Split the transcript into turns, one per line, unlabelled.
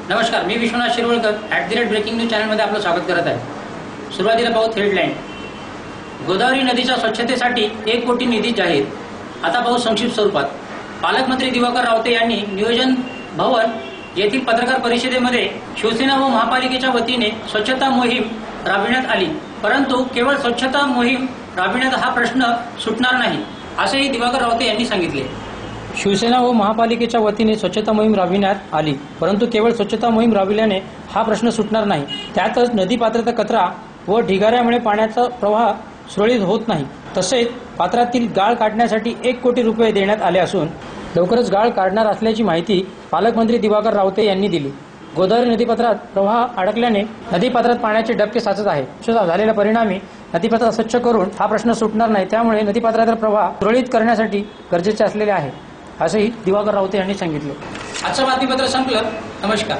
नमस्कार, मी Vishwanath Shirwalkar @breaking news चॅनलमध्ये आपलं स्वागत करत आहे। सुरुवातीला पाहू हेडलाईन। गोदावरी नदीच्या स्वच्छतेसाठी 1 कोटी निधी जाहीर। आता पाहू संक्षिप्त स्वरूपात। पालकमंत्री दिवाकर रावते यांनी नियोजन भवन येथील पत्रकार परिषदेमध्ये शिवसेना व महापालिकेच्या वतीने स्वच्छता मोहीम राबविण्यात आली, परंतु केवळ स्वच्छता मोहीम राबविण्यात हा प्रश्न सुटणार नाही, असेही दिवाकर रावते यांनी सांगितले। शिवसेना व महापालिकेच्या वतीने स्वच्छता मोहीम राबविण्यात आली, परंतु केवळ स्वच्छता मोहीम राबविल्याने हा प्रश्न सुटणार नाही। त्यातच नदी पात्रात कचरा व ढिगाऱ्यामुळे पाण्याचा प्रवाह सुरळीत होत नाही। तसेच पात्रातील गाळ काढण्यासाठी 1 कोटी रुपये देण्यात आले असून लवकरच गाळ काढणार असल्याची माहिती पालकमंत्री दिवाकर रावते यांनी दिली। गोदावरी नदीपात्रात प्रवाह अडकल्याने नदीपात्रात पाण्याचे डबके साचत आहे। झालेल्या परिणामी नदीपात्र स्वच्छ करून हा प्रश्न सुटणार नाही, त्यामुळे नदीपात्रातील प्रवाह सुरळीत करण्यासाठी गरजेचे असलेले आहे, असेही दिवाकर रावते यांनी सांगितले। आजचं बातमीपत्र संपलं। नमस्कार।